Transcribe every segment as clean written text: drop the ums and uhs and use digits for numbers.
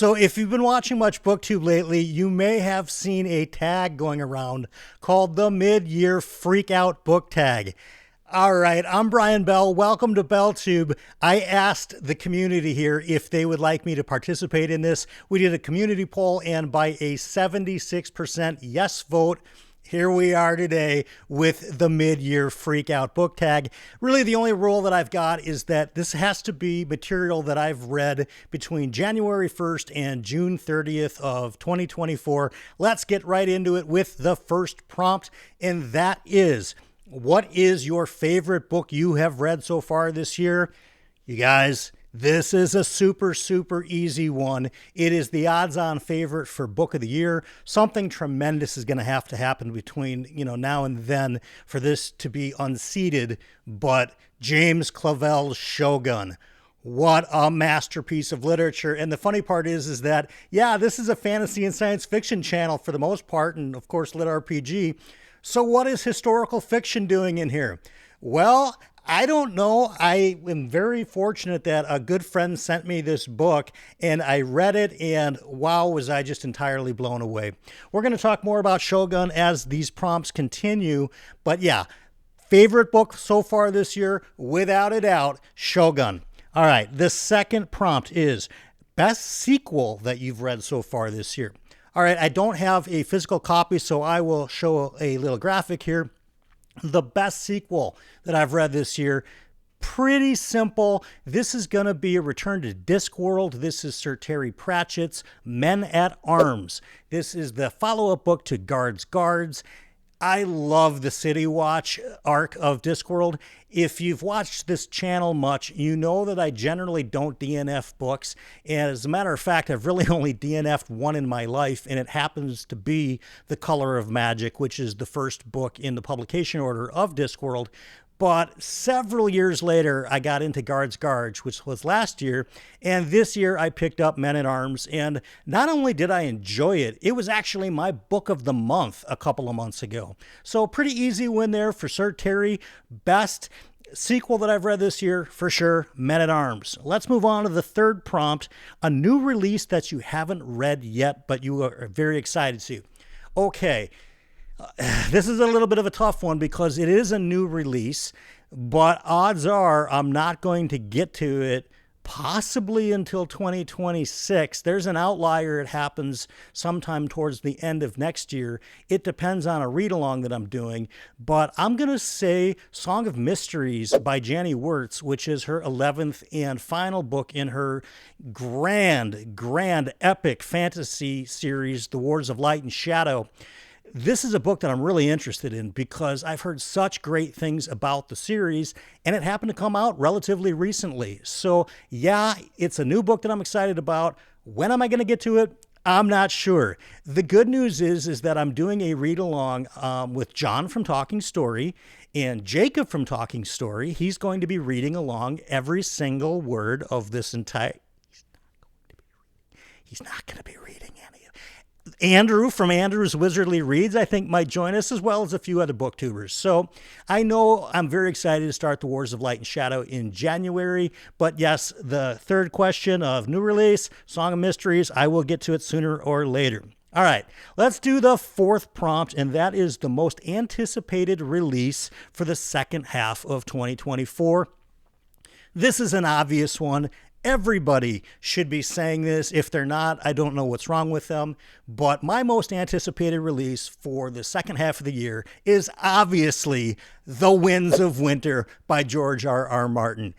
So if you've been watching much BookTube lately, you may have seen a tag going around called the Mid-Year Freak Out Book Tag. All right, I'm Brian Bell. Welcome to BellTube. I asked the community here if they would like me to participate in this. We did a community poll, and by a 76% yes vote, here we are today with the Mid-Year Freak Out Book Tag. Really, the only rule that I've got is that this has to be material that I've read between January 1st and June 30th of 2024. Let's get right into it with the first prompt, and that is, what is your favorite book you have read so far this year? You guys, this is a super easy one. It is the odds-on favorite for Book of the Year. Something tremendous is going to have to happen between, now and then for this to be unseated. But James Clavell's Shogun. What a masterpiece of literature. And the funny part is that, yeah, this is a fantasy and science fiction channel for the most part, and of course Lit RPG. So what is historical fiction doing in here? Well, I don't know. I am very fortunate that a good friend sent me this book and I read it, and wow, was I just entirely blown away. We're going to talk more about Shogun as these prompts continue, but yeah, favorite book so far this year, without a doubt, Shogun. All right, the second prompt is best sequel that you've read so far this year. All right, I don't have a physical copy, so I will show a little graphic here. The best sequel that I've read this year, pretty simple. This is going to be a return to Discworld. This is Sir Terry Pratchett's Men at Arms. This is the follow-up book to Guards. I love the City Watch arc of Discworld. If you've watched this channel much, you know that I generally don't DNF books. And as a matter of fact, I've really only DNF'd one in my life, and it happens to be The Color of Magic, which is the first book in the publication order of Discworld. But several years later, I got into Guards, which was last year. And this year, I picked up Men at Arms. And not only did I enjoy it, it was actually my book of the month a couple of months ago. So pretty easy win there for Sir Terry. Best sequel that I've read this year, for sure, Men at Arms. Let's move on to the third prompt, a new release that you haven't read yet, but you are very excited to. Okay. This is a little bit of a tough one because it is a new release, but odds are I'm not going to get to it possibly until 2026. There's an outlier. It happens sometime towards the end of next year. It depends on a read-along that I'm doing, but I'm going to say Song of Mysteries by Janny Wurts, which is her 11th and final book in her grand epic fantasy series, The Wars of Light and Shadow. This is a book that I'm really interested in because I've heard such great things about the series, and it happened to come out relatively recently. So yeah, it's a new book that I'm excited about. When am I going to get to it? I'm not sure. The good news is that I'm doing a read-along with John from Talking Story and Jacob from Talking Story. He's going to be reading along every single word of this entire... He's not going to be reading any of it. Andrew from Andrew's Wizardly Reads, I think, might join us, as well as a few other booktubers. So I know I'm very excited to start The Wars of Light and Shadow in January. But yes, the third question of new release, Song of Mysteries, I will get to it sooner or later. All right, let's do the fourth prompt, and that is the most anticipated release for the second half of 2024. This is an obvious one. Everybody should be saying this. If they're not, I don't know what's wrong with them. But my most anticipated release for the second half of the year is obviously The Winds of Winter by George R.R. Martin.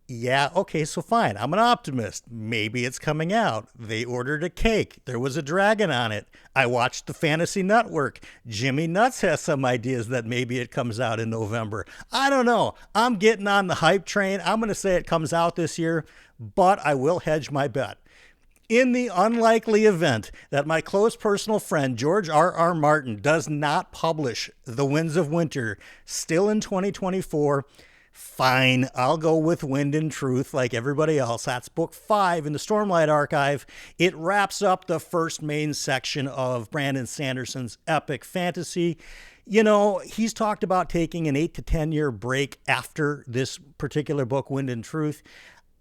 Yeah, okay, so fine. I'm an optimist. Maybe it's coming out. They ordered a cake. There was a dragon on it. I watched the Fantasy Network. Jimmy Nuts has some ideas that maybe it comes out in November. I don't know. I'm getting on the hype train. I'm going to say it comes out this year, but I will hedge my bet. In the unlikely event that my close personal friend George R.R. Martin does not publish The Winds of Winter still in 2024, fine, I'll go with Wind and Truth like everybody else. That's book 5 in the Stormlight Archive. It wraps up the first main section of Brandon Sanderson's epic fantasy. You know, he's talked about taking an 8 to 10 year break after this particular book, Wind and Truth.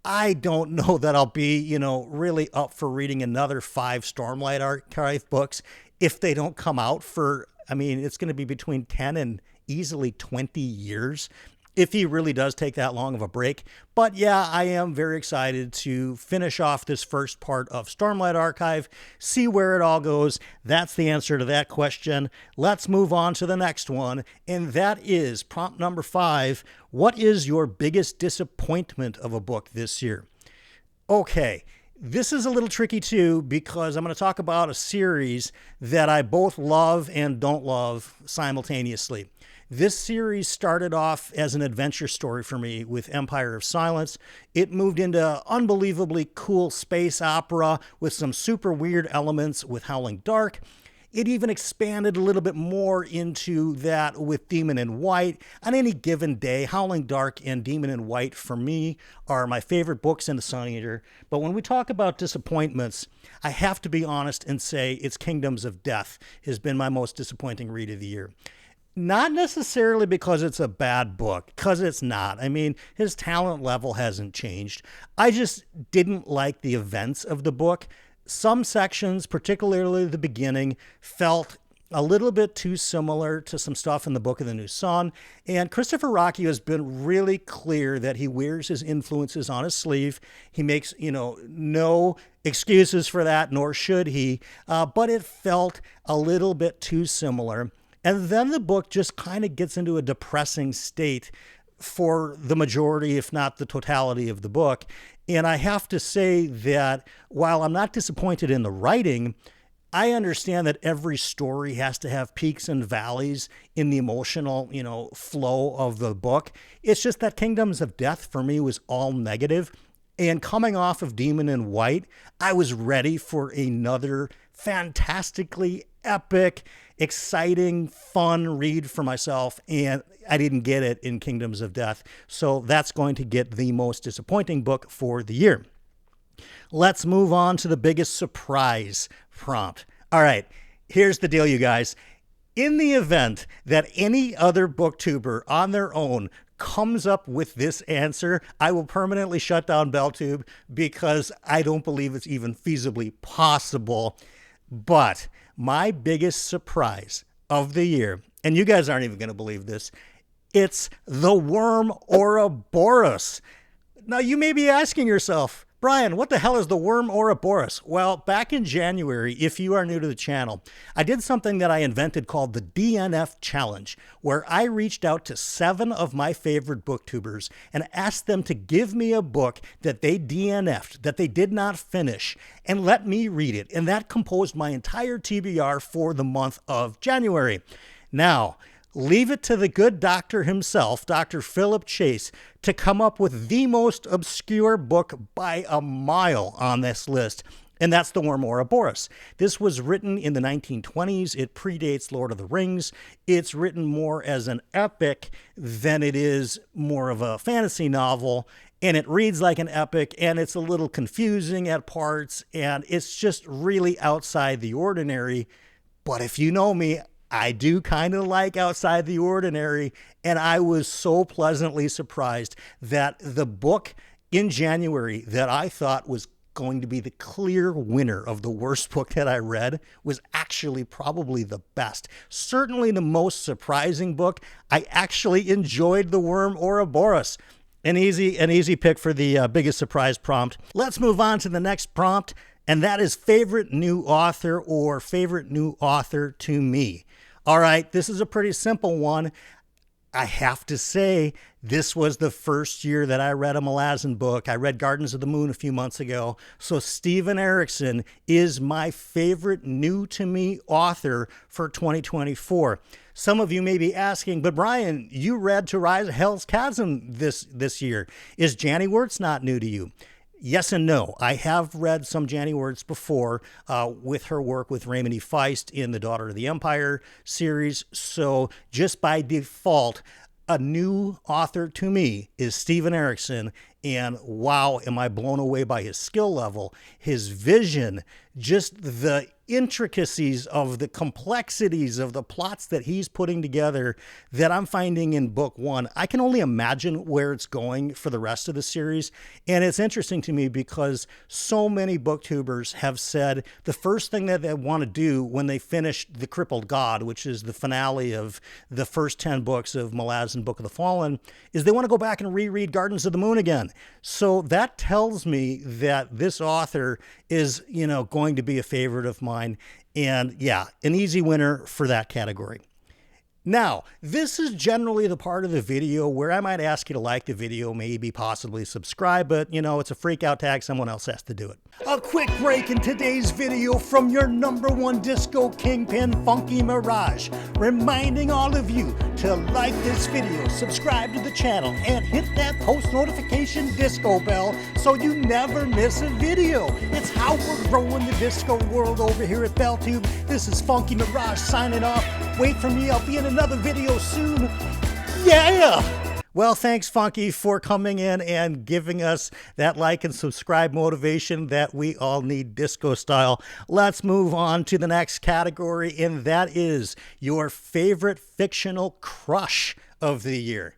I don't know that I'll be, really up for reading another 5 Stormlight Archive books if they don't come out for, I mean, it's going to be between 10 and easily 20 years if he really does take that long of a break. But yeah, I am very excited to finish off this first part of Stormlight Archive, see where it all goes. That's the answer to that question. Let's move on to the next one, and that is prompt number 5. What is your biggest disappointment of a book this year? Okay, this is a little tricky too because I'm going to talk about a series that I both love and don't love simultaneously. This series started off as an adventure story for me with Empire of Silence. It moved into unbelievably cool space opera with some super weird elements with Howling Dark. It even expanded a little bit more into that with Demon in White. On any given day, Howling Dark and Demon in White, for me, are my favorite books in the Sun Eater. But when we talk about disappointments, I have to be honest and say it's Kingdoms of Death has been my most disappointing read of the year. Not necessarily because it's a bad book, because it's not. I mean, his talent level hasn't changed. I just didn't like the events of the book. Some sections, particularly the beginning, felt a little bit too similar to some stuff in the Book of the New Sun. And Christopher Rocky has been really clear that he wears his influences on his sleeve. He makes, no excuses for that, nor should he. But it felt a little bit too similar. And then the book just kind of gets into a depressing state for the majority, if not the totality of the book. And I have to say that while I'm not disappointed in the writing, I understand that every story has to have peaks and valleys in the emotional, flow of the book. It's just that Kingdoms of Death for me was all negative. And coming off of Demon in White, I was ready for another fantastically epic, exciting, fun read for myself, and I didn't get it in Kingdoms of Death. So that's going to get the most disappointing book for the year. Let's move on to the biggest surprise prompt. All right, here's the deal, you guys. In the event that any other booktuber on their own comes up with this answer, I will permanently shut down BellTube because I don't believe it's even feasibly possible. But my biggest surprise of the year, and you guys aren't even going to believe this, it's the worm Ouroboros. Now, you may be asking yourself, Brian, what the hell is the worm Ouroboros? Well, back in January, if you are new to the channel, I did something that I invented called the DNF Challenge, where I reached out to 7 of my favorite booktubers and asked them to give me a book that they DNF'd, that they did not finish, and let me read it. And that composed my entire TBR for the month of January. Now, leave it to the good doctor himself, Dr. Philip Chase, to come up with the most obscure book by a mile on this list, and that's The Worm Ouroboros. This was written in the 1920s. It predates Lord of the Rings. It's written more as an epic than it is more of a fantasy novel, and it reads like an epic, and it's a little confusing at parts, and it's just really outside the ordinary. But if you know me, I do kind of like outside the ordinary, and I was so pleasantly surprised that the book in January that I thought was going to be the clear winner of the worst book that I read was actually probably the best. Certainly the most surprising book. I actually enjoyed The Worm Ouroboros. An easy pick for the biggest surprise prompt. Let's move on to the next prompt, and that is favorite new author or favorite new author to me. All right, this is a pretty simple one. I have to say, this was the first year that I read a Malazan book. I read Gardens of the Moon a few months ago. So Steven Erikson is my favorite new to me author for 2024. Some of you may be asking, but Brian, you read To Rise of Hell's Chasm this year. Is Janny Wirtz not new to you? Yes and no. I have read some Janny Wirtz before with her work with Raymond E. Feist in the Daughter of the Empire series. So just by default, a new author to me is Steven Erikson. And wow, am I blown away by his skill level, his vision, just the intricacies of the complexities of the plots that he's putting together that I'm finding in book one. I can only imagine where it's going for the rest of the series. And it's interesting to me because so many booktubers have said the first thing that they want to do when they finish The Crippled God, which is the finale of the first 10 books of Malazan Book of the Fallen, is they want to go back and reread Gardens of the Moon again. So that tells me that this author is, going to be a favorite of mine. And yeah, an easy winner for that category. Now, this is generally the part of the video where I might ask you to like the video, maybe possibly subscribe, but it's a freak out tag. Someone else has to do it. A quick break in today's video from your #1 disco kingpin, Funky Mirage, reminding all of you to like this video, subscribe to the channel, and hit that post notification disco bell so you never miss a video. It's how we're growing the disco world over here at BellTube. This is Funky Mirage signing off. Wait for me, I'll be in another video soon. Yeah! Well, thanks, Funky, for coming in and giving us that like and subscribe motivation that we all need disco style. Let's move on to the next category, and that is your favorite fictional crush of the year.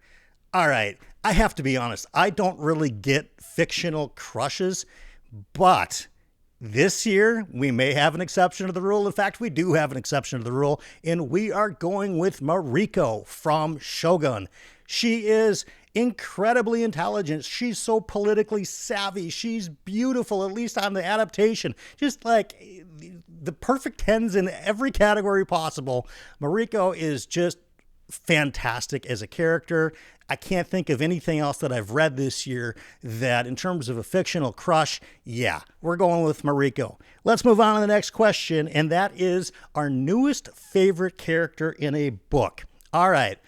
All right, I have to be honest, I don't really get fictional crushes, but this year, we may have an exception to the rule. In fact, we do have an exception to the rule, and we are going with Mariko from Shogun. She is incredibly intelligent. She's so politically savvy. She's beautiful, at least on the adaptation. Just like the perfect tens in every category possible. Mariko is just fantastic as a character. I can't think of anything else that I've read this year that in terms of a fictional crush, yeah, we're going with Mariko. Let's move on to the next question, and that is our newest favorite character in a book. All right,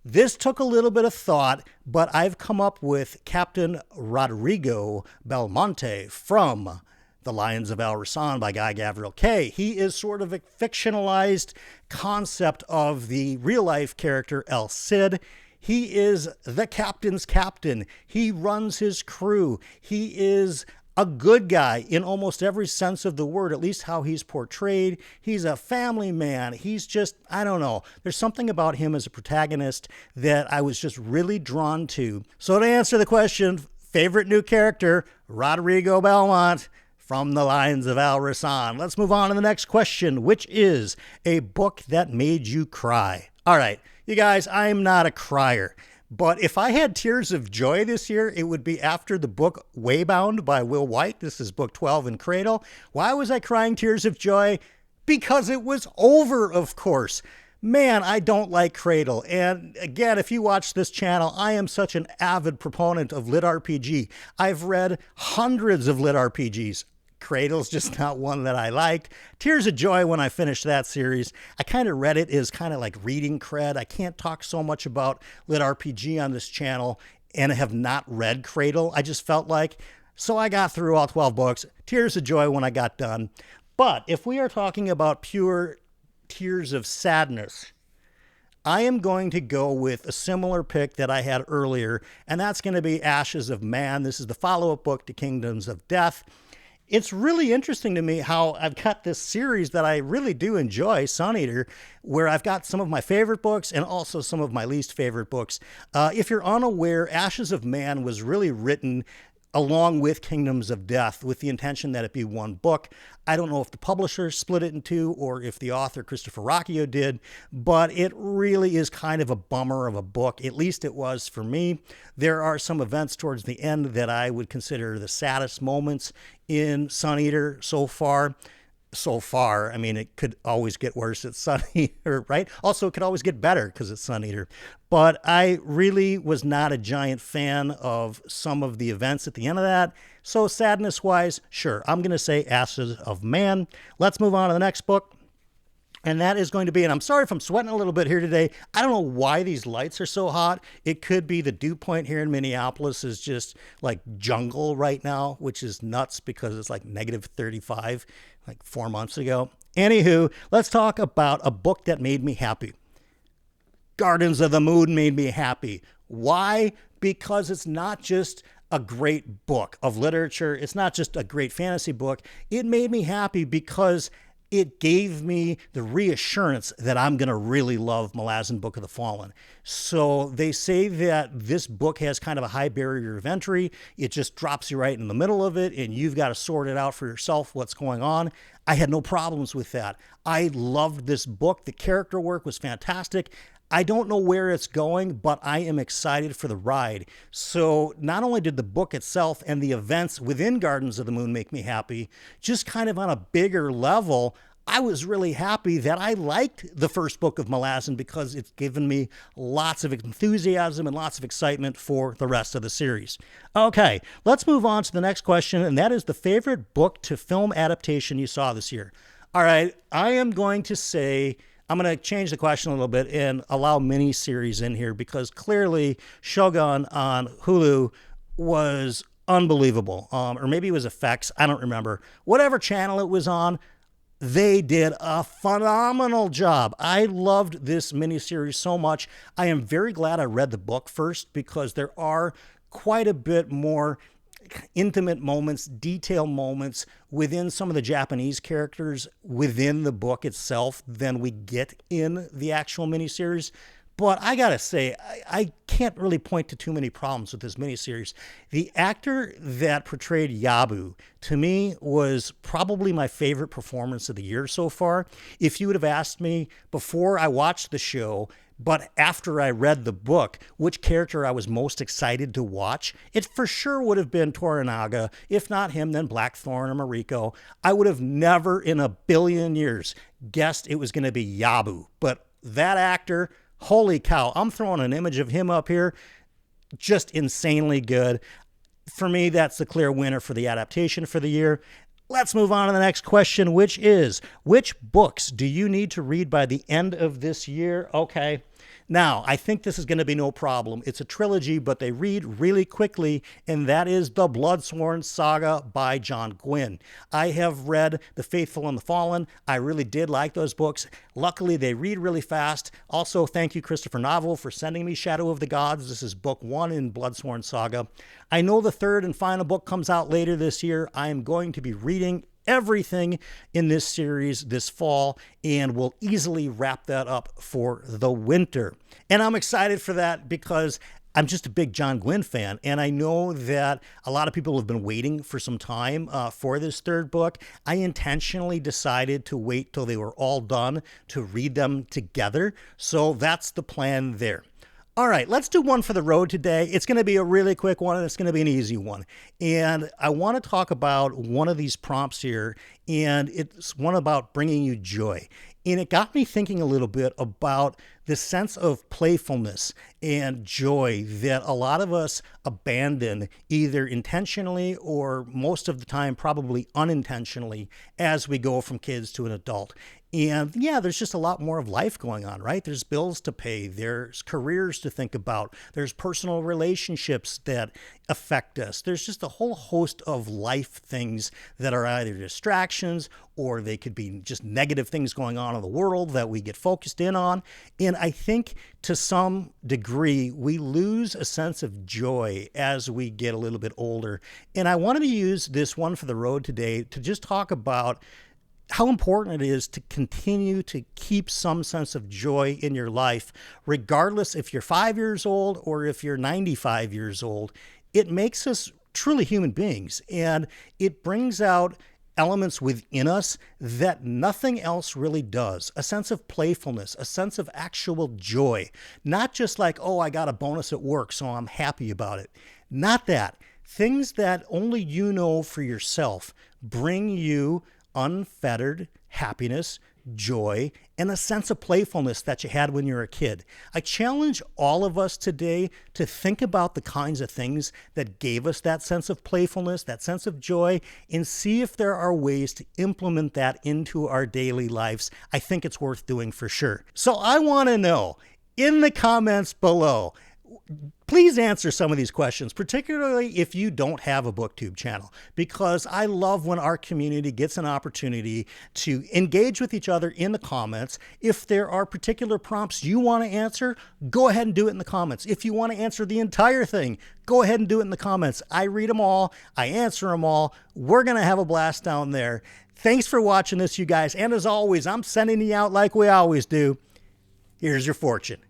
this took a little bit of thought, but I've come up with Captain Rodrigo Belmonte from The Lions of Al Rasan by Guy Gavriel Kay. He is sort of a fictionalized concept of the real-life character El Cid. He is the captain's captain. He runs his crew. He is a good guy in almost every sense of the word, at least how he's portrayed. He's a family man. He's just, I don't know. There's something about him as a protagonist that I was just really drawn to. So to answer the question, favorite new character, Rodrigo Belmont from The Lions of Al Rasan. Let's move on to the next question, which is a book that made you cry. All right, you guys, I'm not a crier, but if I had tears of joy this year, it would be after the book Waybound by Will White. This is book 12 in Cradle. Why was I crying tears of joy? Because it was over, of course. Man, I don't like Cradle. And again, if you watch this channel, I am such an avid proponent of lit RPG. I've read hundreds of lit RPGs. Cradle's just not one that I liked. Tears of Joy, when I finished that series, I kind of read it as kind of like reading cred. I can't talk so much about lit RPG on this channel and have not read Cradle. I just felt like, so I got through all 12 books. Tears of Joy when I got done. But if we are talking about pure tears of sadness, I am going to go with a similar pick that I had earlier, and that's going to be Ashes of Man. This is the follow-up book to Kingdoms of Death. It's really interesting to me how I've got this series that I really do enjoy, Sun Eater, where I've got some of my favorite books and also some of my least favorite books. If you're unaware, Ashes of Man was really written along with Kingdoms of Death with the intention that it be one book. I don't know if the publisher split it in two or if the author, Christopher Rocchio, did, but it really is kind of a bummer of a book. At least it was for me. There are some events towards the end that I would consider the saddest moments in Sun Eater so far. I mean, it could always get worse at Sun Eater, right? Also, it could always get better because it's Sun Eater. But I really was not a giant fan of some of the events at the end of that. So sadness-wise, sure, I'm going to say Ashes of Man. Let's move on to the next book. And that is going to be, and I'm sorry if I'm sweating a little bit here today. I don't know why these lights are so hot. It could be the dew point here in Minneapolis is just like jungle right now, which is nuts because it's like negative 35 like 4 months ago. Anywho, let's talk about a book that made me happy. Gardens of the Moon made me happy. Why? Because it's not just a great book of literature. It's not just a great fantasy book. It made me happy because it gave me the reassurance that I'm going to really love Malazan Book of the Fallen. So they say that this book has kind of a high barrier of entry. It just drops you right in the middle of it, and you've got to sort it out for yourself what's going on. I had no problems with that. I loved this book. The character work was fantastic. I don't know where it's going, but I am excited for the ride. So not only did the book itself and the events within Gardens of the Moon make me happy, just kind of on a bigger level, I was really happy that I liked the first book of Malazan because it's given me lots of enthusiasm and lots of excitement for the rest of the series. Okay, let's move on to the next question, and that is the favorite book to film adaptation you saw this year. All right, I am going to say, I'm going to change the question a little bit and allow miniseries in here because clearly Shogun on Hulu was unbelievable. Or maybe it was FX, I don't remember. Whatever channel it was on, they did a phenomenal job. I loved this miniseries so much. I am very glad I read the book first because there are quite a bit more intimate moments, detailed moments within some of the Japanese characters within the book itself than we get in the actual miniseries. But I gotta say, I can't really point to too many problems with this miniseries. The actor that portrayed Yabu, to me, was probably my favorite performance of the year so far. If you would have asked me before I watched the show, but after I read the book, which character I was most excited to watch, it for sure would have been Toranaga. If not him, then Blackthorn or Mariko. I would have never in a billion years guessed it was going to be Yabu. But that actor, holy cow, I'm throwing an image of him up here, just insanely good. For me, that's the clear winner for the adaptation for the year. Let's move on to the next question, which is, which books do you need to read by the end of this year? Okay. Now, I think this is going to be no problem. It's a trilogy, but they read really quickly, and that is the Bloodsworn Saga by John Gwynne. I have read The Faithful and the Fallen. I really did like those books. Luckily, they read really fast. Also, thank you, Christopher Novel, for sending me Shadow of the Gods. This is book 1 in Bloodsworn Saga. I know the third and final book comes out later this year. I am going to be reading everything in this series this fall, and we'll easily wrap that up for the winter. And I'm excited for that because I'm just a big John Gwynne fan, and I know that a lot of people have been waiting for some time for this third book. I intentionally decided to wait till they were all done to read them together, so that's the plan there. All right, let's do one for the road today. It's going to be a really quick one, and it's going to be an easy one. And I want to talk about one of these prompts here, and it's one about bringing you joy. And it got me thinking a little bit about the sense of playfulness and joy that a lot of us abandon either intentionally or most of the time probably unintentionally as we go from kids to an adult. And yeah, there's just a lot more of life going on, right? There's bills to pay. There's careers to think about. There's personal relationships that affect us. There's just a whole host of life things that are either distractions or they could be just negative things going on in the world that we get focused in on. And I think to some degree, we lose a sense of joy as we get a little bit older. And I wanted to use this one for the road today to just talk about how important it is to continue to keep some sense of joy in your life, regardless if you're 5 years old or if you're 95 years old. It makes us truly human beings, and it brings out elements within us that nothing else really does. A sense of playfulness, a sense of actual joy. Not just like, oh, I got a bonus at work, so I'm happy about it. Not that. Things that only you know for yourself bring you unfettered happiness, joy, and a sense of playfulness that you had when you were a kid. I challenge all of us today to think about the kinds of things that gave us that sense of playfulness, that sense of joy, and see if there are ways to implement that into our daily lives. I think it's worth doing for sure. So I want to know in the comments below, Please answer some of these questions, particularly if you don't have a BookTube channel, because I love when our community gets an opportunity to engage with each other in the comments. If there are particular prompts you want to answer, go ahead and do it in the comments. If you want to answer the entire thing, go ahead and do it in the comments. I read them all. I answer them all. We're going to have a blast down there. Thanks for watching this, you guys. And as always, I'm sending you out like we always do. Here's your fortune.